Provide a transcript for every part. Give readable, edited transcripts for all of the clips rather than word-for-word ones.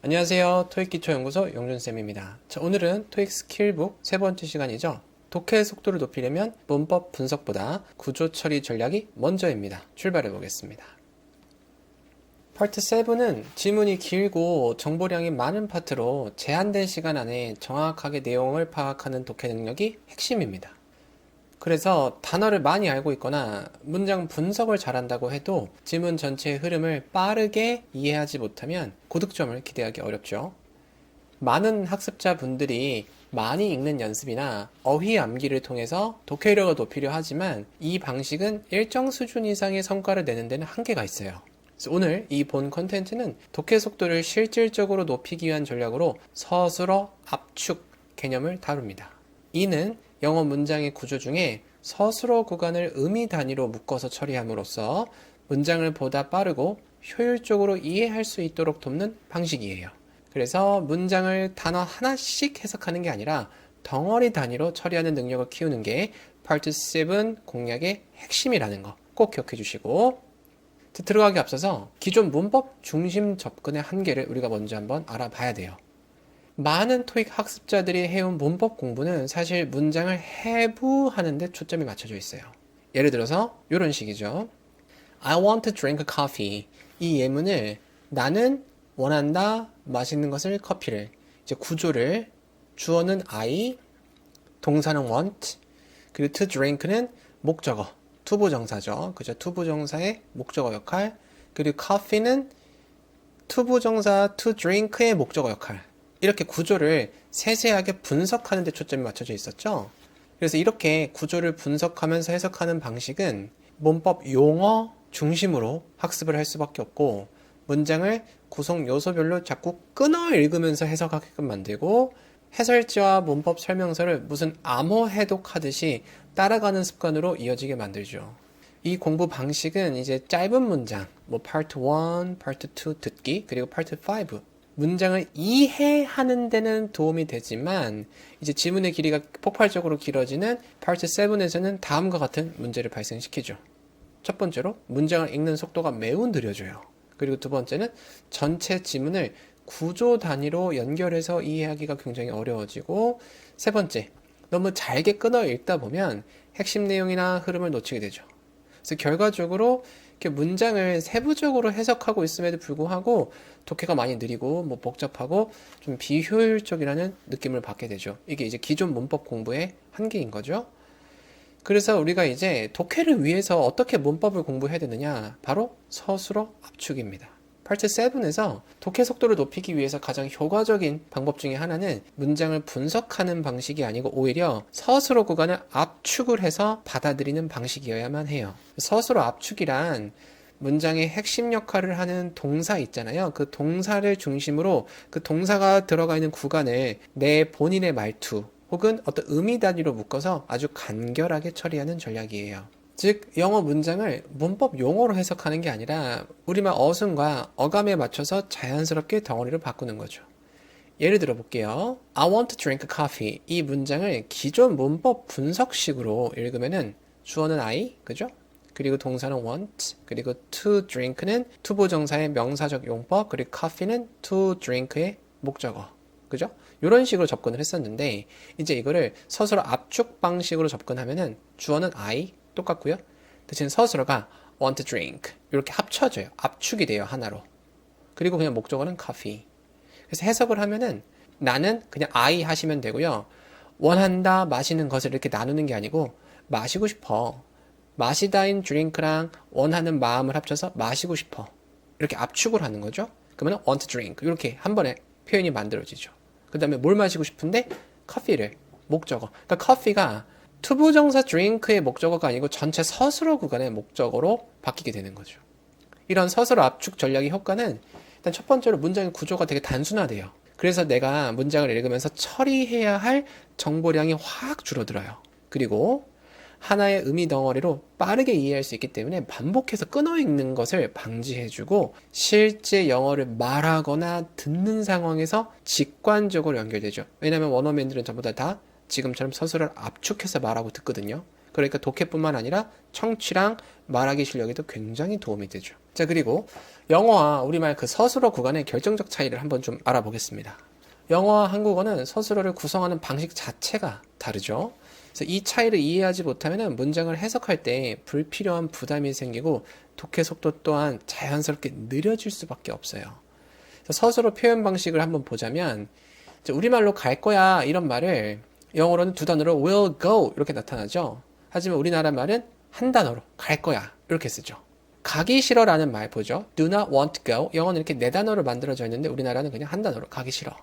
안녕하세요. 토익기초연구소 용준쌤입니다. 자, 오늘은 토익 스킬북 세 번째 시간이죠. 독해 속도를 높이려면 문법 분석보다 구조 처리 전략이 먼저입니다. 출발해 보겠습니다. 파트 7은 지문이 길고 정보량이 많은 파트로 제한된 시간 안에 정확하게 내용을 파악하는 독해 능력이 핵심입니다. 그래서 단어를 많이 알고 있거나 문장 분석을 잘한다고 해도 지문 전체의 흐름을 빠르게 이해하지 못하면 고득점을 기대하기 어렵죠. 많은 학습자분들이 많이 읽는 연습이나 어휘 암기를 통해서 독해력을 높이려 하지만 이 방식은 일정 수준 이상의 성과를 내는 데는 한계가 있어요. 그래서 오늘 이 본 컨텐츠는 독해 속도를 실질적으로 높이기 위한 전략으로 서술어 압축 개념을 다룹니다. 이는 영어 문장의 구조 중에 서술어 구간을 의미 단위로 묶어서 처리함으로써 문장을 보다 빠르고 효율적으로 이해할 수 있도록 돕는 방식이에요. 그래서 문장을 단어 하나씩 해석하는 게 아니라 덩어리 단위로 처리하는 능력을 키우는 게 파트 7 공략의 핵심이라는 거 꼭 기억해 주시고, 들어가기 앞서서 기존 문법 중심 접근의 한계를 우리가 먼저 한번 알아봐야 돼요. 많은 토익 학습자들이 해온 문법 공부는 사실 문장을 해부하는 데 초점이 맞춰져 있어요. 예를 들어서 이런 식이죠. I want to drink coffee. 이 예문을 나는 원한다 마시는 것을 커피를, 이제 구조를 주어는 I, 동사는 want, 그리고 to drink는 목적어, 투부정사죠. 그죠? 투부정사의 목적어 역할, 그리고 coffee는 투부정사 to drink의 목적어 역할. 이렇게 구조를 세세하게 분석하는 데 초점이 맞춰져 있었죠. 그래서 이렇게 구조를 분석하면서 해석하는 방식은 문법 용어 중심으로 학습을 할 수밖에 없고, 문장을 구성 요소별로 자꾸 끊어 읽으면서 해석하게끔 만들고, 해설지와 문법 설명서를 무슨 암호 해독하듯이 따라가는 습관으로 이어지게 만들죠. 이 공부 방식은 이제 짧은 문장, 뭐 파트 1, 파트 2 듣기, 그리고 파트 5 문장을 이해하는 데는 도움이 되지만, 이제 지문의 길이가 폭발적으로 길어지는 파트 7에서는 다음과 같은 문제를 발생시키죠. 첫 번째로 문장을 읽는 속도가 매우 느려져요. 그리고 두 번째는 전체 지문을 구조 단위로 연결해서 이해하기가 굉장히 어려워지고, 세 번째, 너무 잘게 끊어 읽다 보면 핵심 내용이나 흐름을 놓치게 되죠. 그래서 결과적으로 이렇게 문장을 세부적으로 해석하고 있음에도 불구하고 독해가 많이 느리고 뭐 복잡하고 좀 비효율적이라는 느낌을 받게 되죠. 이게 이제 기존 문법 공부의 한계인 거죠. 그래서 우리가 이제 독해를 위해서 어떻게 문법을 공부해야 되느냐, 바로 서술어 압축입니다. 파트 7에서 독해 속도를 높이기 위해서 가장 효과적인 방법 중에 하나는 문장을 분석하는 방식이 아니고 오히려 서술어 구간을 압축을 해서 받아들이는 방식이어야만 해요. 서술어 압축이란 문장의 핵심 역할을 하는 동사 있잖아요. 그 동사를 중심으로 그 동사가 들어가 있는 구간을 내 본인의 말투 혹은 어떤 의미 단위로 묶어서 아주 간결하게 처리하는 전략이에요. 즉, 영어 문장을 문법 용어로 해석하는 게 아니라 우리말 어순과 어감에 맞춰서 자연스럽게 덩어리로 바꾸는 거죠. 예를 들어 볼게요. I want to drink coffee. 이 문장을 기존 문법 분석식으로 읽으면은 주어는 I, 그죠? 그리고 동사는 want, 그리고 to drink는 투부정사의 명사적 용법, 그리고 coffee는 to drink의 목적어, 그죠? 이런 식으로 접근을 했었는데, 이제 이거를 서술어 압축 방식으로 접근하면은 주어는 I 똑같고요. 대신 서술어가 want to drink 이렇게 합쳐져요. 압축이 돼요, 하나로. 그리고 그냥 목적어는 coffee. 그래서 해석을 하면은 나는 그냥 I 하시면 되고요. 원한다, 마시는 것을 이렇게 나누는 게 아니고 마시고 싶어. 마시다인 drink랑 원하는 마음을 합쳐서 마시고 싶어. 이렇게 압축을 하는 거죠. 그러면 want to drink 이렇게 한 번에 표현이 만들어지죠. 그 다음에 뭘 마시고 싶은데 커피를, 목적어. 그러니까 커피가 투부정사 drink의 목적어가 아니고 전체 서술어 구간의 목적어로 바뀌게 되는 거죠. 이런 서술어 압축 전략의 효과는 일단 첫 번째로 문장의 구조가 되게 단순화돼요. 그래서 내가 문장을 읽으면서 처리해야 할 정보량이 확 줄어들어요. 그리고 하나의 의미 덩어리로 빠르게 이해할 수 있기 때문에 반복해서 끊어 읽는 것을 방지해주고, 실제 영어를 말하거나 듣는 상황에서 직관적으로 연결되죠. 왜냐하면 원어민들은 전부 다 지금처럼 서술을 압축해서 말하고 듣거든요. 그러니까 독해뿐만 아니라 청취랑 말하기 실력에도 굉장히 도움이 되죠. 자, 그리고 영어와 우리말 그 서술어 구간의 결정적 차이를 한번 좀 알아보겠습니다. 영어와 한국어는 서술어를 구성하는 방식 자체가 다르죠. 그래서 이 차이를 이해하지 못하면 문장을 해석할 때 불필요한 부담이 생기고 독해 속도 또한 자연스럽게 느려질 수밖에 없어요. 그래서 서술어 표현 방식을 한번 보자면 우리말로 갈 거야 이런 말을 영어로는 두 단어로 will go 이렇게 나타나죠. 하지만 우리나라 말은 한 단어로 갈 거야 이렇게 쓰죠. 가기 싫어라는 말 보죠. do not want to go. 영어는 이렇게 네 단어로 만들어져 있는데 우리나라는 그냥 한 단어로 가기 싫어.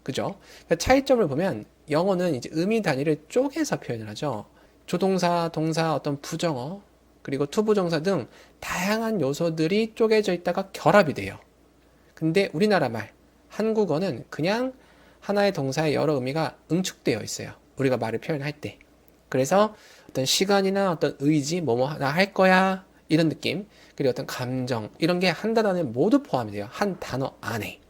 그죠? 그러니까 차이점을 보면 영어는 이제 의미 단위를 쪼개서 표현을 하죠. 조동사, 동사, 어떤 부정어, 그리고 투부정사 등 다양한 요소들이 쪼개져 있다가 결합이 돼요. 근데 우리나라 말, 한국어는 그냥 하나의 동사의 여러 의미가 응축되어 있어요. 우리가 말을 표현할 때. 그래서 어떤 시간이나 어떤 의지, 뭐뭐 하나 할 거야, 이런 느낌, 그리고 어떤 감정, 이런 게 한 단어 안에 모두 포함이 돼요. 한 단어 안에.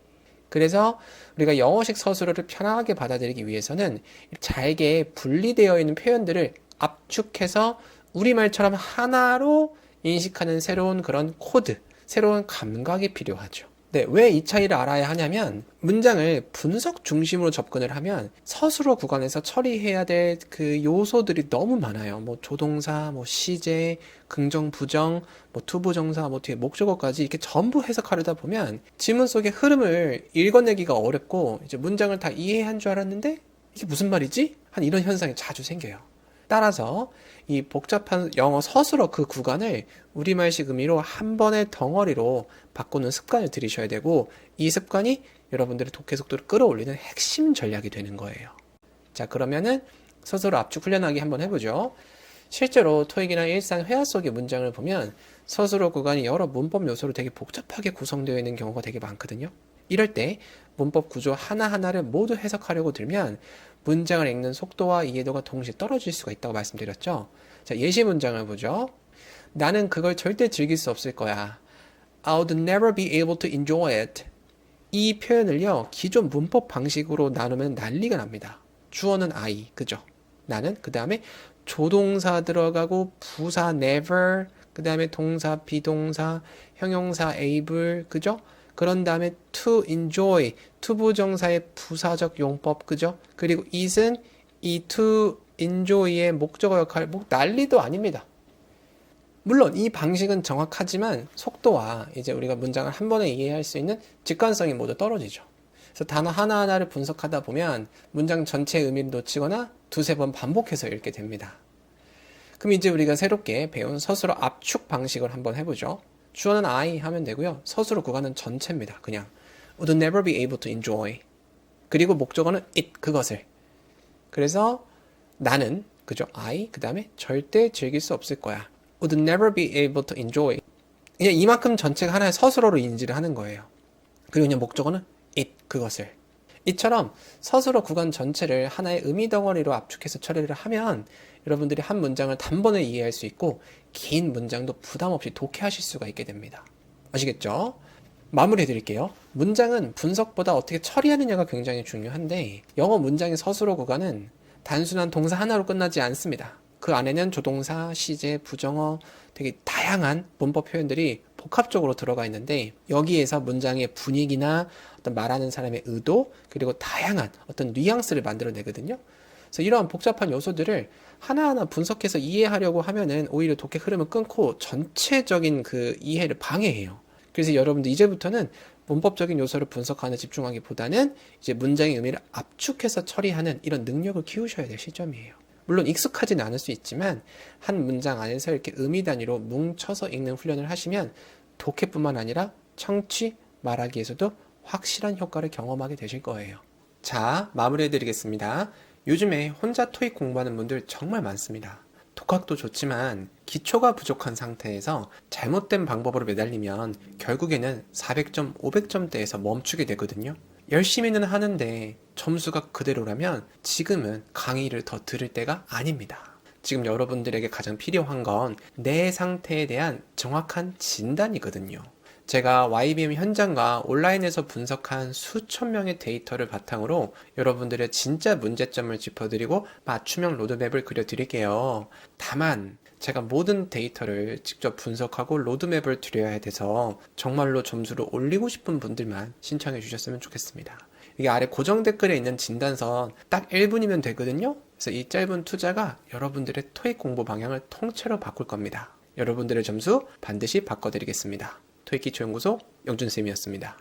그래서 우리가 영어식 서술어를 편하게 받아들이기 위해서는 잘게 분리되어 있는 표현들을 압축해서 우리말처럼 하나로 인식하는 새로운 그런 코드, 새로운 감각이 필요하죠. 네, 왜 이 차이를 알아야 하냐면 문장을 분석 중심으로 접근을 하면 서술어 구간에서 처리해야 될 그 요소들이 너무 많아요. 뭐 조동사, 뭐 시제, 긍정, 부정, 뭐 투부정사, 뭐 뒤에 목적어까지 이렇게 전부 해석하려다 보면 지문 속의 흐름을 읽어내기가 어렵고 이제 문장을 다 이해한 줄 알았는데 이게 무슨 말이지? 한 이런 현상이 자주 생겨요. 따라서 이 복잡한 영어 서술어 그 구간을 우리말식 의미로 한 번의 덩어리로 바꾸는 습관을 들이셔야 되고 이 습관이 여러분들의 독해 속도를 끌어올리는 핵심 전략이 되는 거예요. 자, 그러면은 서술어 압축 훈련하기 한번 해보죠. 실제로 토익이나 일상 회화 속의 문장을 보면 서술어 구간이 여러 문법 요소로 되게 복잡하게 구성되어 있는 경우가 되게 많거든요. 이럴 때 문법 구조 하나하나를 모두 해석하려고 들면 문장을 읽는 속도와 이해도가 동시에 떨어질 수가 있다고 말씀드렸죠. 자, 예시 문장을 보죠. 나는 그걸 절대 즐길 수 없을 거야. I would never be able to enjoy it. 이 표현을요, 기존 문법 방식으로 나누면 난리가 납니다. 주어는 I, 그죠? 나는, 그 다음에 조동사 들어가고 부사 never, 그 다음에 동사, 비동사, 형용사 able, 그죠? 그런 다음에 to enjoy, 투부정사의 부사적 용법, 그죠? 그리고 it은 이 to enjoy의 목적어 역할, 뭐 난리도 아닙니다. 물론 이 방식은 정확하지만 속도와 이제 우리가 문장을 한 번에 이해할 수 있는 직관성이 모두 떨어지죠. 그래서 단어 하나하나를 분석하다 보면 문장 전체의 의미를 놓치거나 두세 번 반복해서 읽게 됩니다. 그럼 이제 우리가 새롭게 배운 서술어 압축 방식을 한번 해보죠. 주어는 I 하면 되고요. 서술어 구간은 전체입니다. 그냥 would never be able to enjoy. 그리고 목적어는 it, 그것을. 그래서 나는, 그죠? I, 그 다음에 절대 즐길 수 없을 거야. would never be able to enjoy. 그냥 이만큼 전체가 하나의 서술어로 인지를 하는 거예요. 그리고 그냥 목적어는 it, 그것을. 이처럼 서술어 구간 전체를 하나의 의미 덩어리로 압축해서 처리를 하면 여러분들이 한 문장을 단번에 이해할 수 있고 긴 문장도 부담 없이 독해하실 수가 있게 됩니다. 아시겠죠? 마무리해 드릴게요. 문장은 분석보다 어떻게 처리하느냐가 굉장히 중요한데 영어 문장의 서술어 구간은 단순한 동사 하나로 끝나지 않습니다. 그 안에는 조동사, 시제, 부정어 되게 다양한 문법 표현들이 복합적으로 들어가 있는데 여기에서 문장의 분위기나 어떤 말하는 사람의 의도 그리고 다양한 어떤 뉘앙스를 만들어내거든요. 그래서 이러한 복잡한 요소들을 하나하나 분석해서 이해하려고 하면은 오히려 독해 흐름을 끊고 전체적인 그 이해를 방해해요. 그래서 여러분들 이제부터는 문법적인 요소를 분석하는 집중하기보다는 이제 문장의 의미를 압축해서 처리하는 이런 능력을 키우셔야 될 시점이에요. 물론 익숙하진 않을 수 있지만 한 문장 안에서 이렇게 의미 단위로 뭉쳐서 읽는 훈련을 하시면 독해뿐만 아니라 청취, 말하기에서도 확실한 효과를 경험하게 되실 거예요. 자, 마무리해 드리겠습니다. 요즘에 혼자 토익 공부하는 분들 정말 많습니다. 독학도 좋지만 기초가 부족한 상태에서 잘못된 방법으로 매달리면 결국에는 400점, 500점대에서 멈추게 되거든요. 열심히는 하는데 점수가 그대로라면 지금은 강의를 더 들을 때가 아닙니다. 지금 여러분들에게 가장 필요한 건 내 상태에 대한 정확한 진단이거든요. 제가 YBM 현장과 온라인에서 분석한 수천 명의 데이터를 바탕으로 여러분들의 진짜 문제점을 짚어드리고 맞춤형 로드맵을 그려드릴게요. 다만 제가 모든 데이터를 직접 분석하고 로드맵을 드려야 돼서 정말로 점수를 올리고 싶은 분들만 신청해 주셨으면 좋겠습니다. 이게 아래 고정 댓글에 있는 진단선 딱 1분이면 되거든요. 그래서 이 짧은 투자가 여러분들의 토익 공부 방향을 통째로 바꿀 겁니다. 여러분들의 점수 반드시 바꿔드리겠습니다. 토익 기초연구소 영준쌤이었습니다.